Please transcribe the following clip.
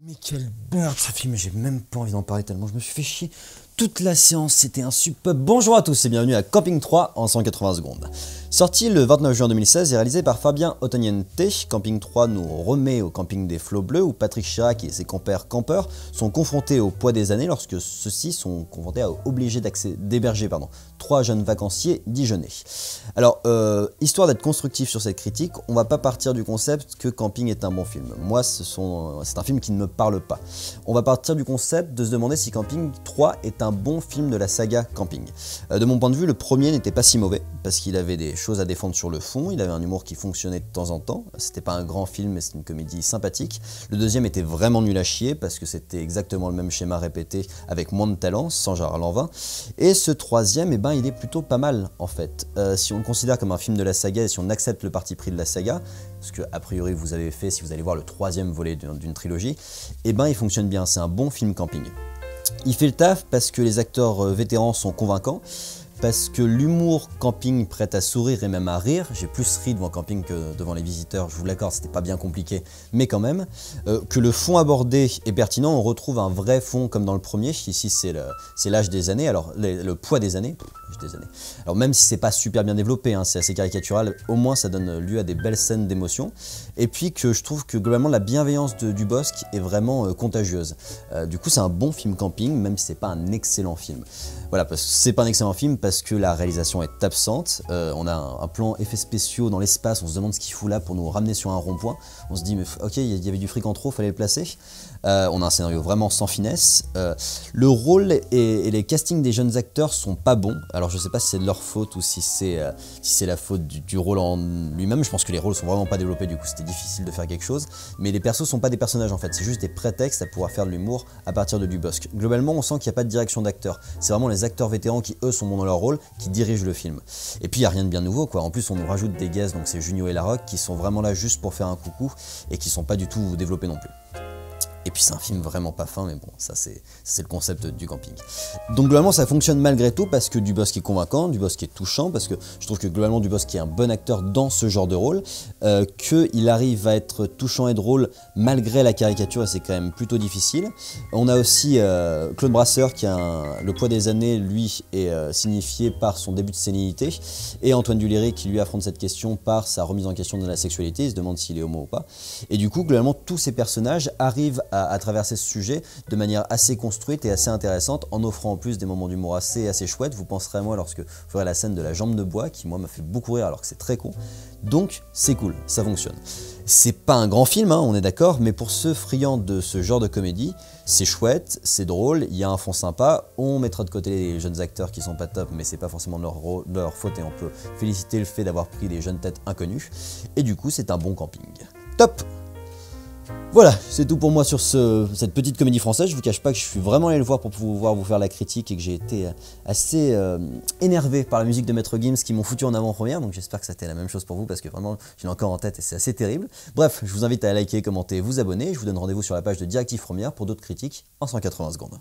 Mais quelle merde ce film, j'ai même pas envie d'en parler tellement je me suis fait chier. Toute la séance, c'était un super... Bonjour à tous et bienvenue à Camping 3 en 180 secondes. Sorti le 29 juin 2016 et réalisé par Fabien Ottoniente, Camping 3 nous remet au camping des Flots Bleus où Patrick Chirac et ses compères campeurs sont confrontés au poids des années lorsque ceux-ci sont confrontés à obligés d'héberger trois jeunes vacanciers dijonnais. Alors, histoire d'être constructif sur cette critique, on va pas partir du concept que Camping est un bon film. Moi, c'est un film qui ne me parle pas. On va partir du concept de se demander si Camping 3 est un bon film de la saga Camping. De mon point de vue, le premier n'était pas si mauvais, parce qu'il avait des choses à défendre sur le fond, il avait un humour qui fonctionnait de temps en temps, c'était pas un grand film mais c'est une comédie sympathique. Le deuxième était vraiment nul à chier, parce que c'était exactement le même schéma répété, avec moins de talent, sans Gérard Lanvin. Et ce troisième, il est plutôt pas mal en fait. Si on le considère comme un film de la saga, et si on accepte le parti pris de la saga, ce que a priori vous avez fait si vous allez voir le troisième volet d'une trilogie, il fonctionne bien, c'est un bon film Camping. Il fait le taf parce que les acteurs vétérans sont convaincants, parce que l'humour Camping prête à sourire et même à rire. J'ai plus ri devant Camping que devant les visiteurs, je vous l'accorde, c'était pas bien compliqué, mais quand même. Que le fond abordé est pertinent, on retrouve un vrai fond comme dans le premier. Ici c'est l'âge des années, alors le poids des années. Alors même si c'est pas super bien développé, c'est assez caricatural, au moins ça donne lieu à des belles scènes d'émotion. Et puis que je trouve que globalement la bienveillance du Bosc est vraiment contagieuse. Du coup c'est un bon film Camping, même si c'est pas un excellent film. Voilà, parce que c'est pas un excellent film parce que la réalisation est absente. On a un plan effets spéciaux dans l'espace, on se demande ce qu'il fout là pour nous ramener sur un rond-point. On se dit mais ok, il y avait du fric en trop, fallait le placer. On a un scénario vraiment sans finesse. Le rôle et les castings des jeunes acteurs sont pas bons. Alors je sais pas si c'est de leur faute ou si c'est la faute du rôle en lui-même. Je pense que les rôles sont vraiment pas développés, du coup c'était difficile de faire quelque chose. Mais les persos sont pas des personnages en fait, c'est juste des prétextes à pouvoir faire de l'humour à partir de Dubosc. Globalement on sent qu'il n'y a pas de direction d'acteur. C'est vraiment les acteurs vétérans qui eux sont bons dans leur rôle, qui dirigent le film. Et puis il n'y a rien de bien nouveau quoi. En plus on nous rajoute des guests, donc c'est Junio et Larocque, qui sont vraiment là juste pour faire un coucou et qui sont pas du tout développés non plus. Et puis c'est un film vraiment pas fin, mais bon, ça c'est le concept du Camping. Donc globalement ça fonctionne malgré tout parce que Dubosc est convaincant, Dubosc est touchant, parce que je trouve que globalement Dubosc est un bon acteur dans ce genre de rôle, qu'il arrive à être touchant et drôle malgré la caricature, et c'est quand même plutôt difficile. On a aussi Claude Brasseur qui a le poids des années, lui, est signifié par son début de sénilité, et Antoine Duléry qui lui affronte cette question par sa remise en question de la sexualité, il se demande s'il est homo ou pas. Et du coup globalement tous ces personnages arrivent à traverser ce sujet de manière assez construite et assez intéressante, en offrant en plus des moments d'humour assez chouettes. Vous penserez à moi lorsque vous ferez la scène de la jambe de bois, qui moi m'a fait beaucoup rire alors que c'est très con. Donc c'est cool, ça fonctionne. C'est pas un grand film, on est d'accord, mais pour ceux friands de ce genre de comédie, c'est chouette, c'est drôle, il y a un fond sympa. On mettra de côté les jeunes acteurs qui sont pas top, mais c'est pas forcément de leur faute, et on peut féliciter le fait d'avoir pris des jeunes têtes inconnues. Et du coup c'est un bon Camping. Top! Voilà, c'est tout pour moi sur cette petite comédie française. Je vous cache pas que je suis vraiment allé le voir pour pouvoir vous faire la critique et que j'ai été assez énervé par la musique de Maître Gims qui m'ont foutu en avant-première. Donc j'espère que ça a été la même chose pour vous parce que vraiment je l'ai encore en tête et c'est assez terrible. Bref, je vous invite à liker, commenter, vous abonner. Je vous donne rendez-vous sur la page de Directive Première pour d'autres critiques en 180 secondes.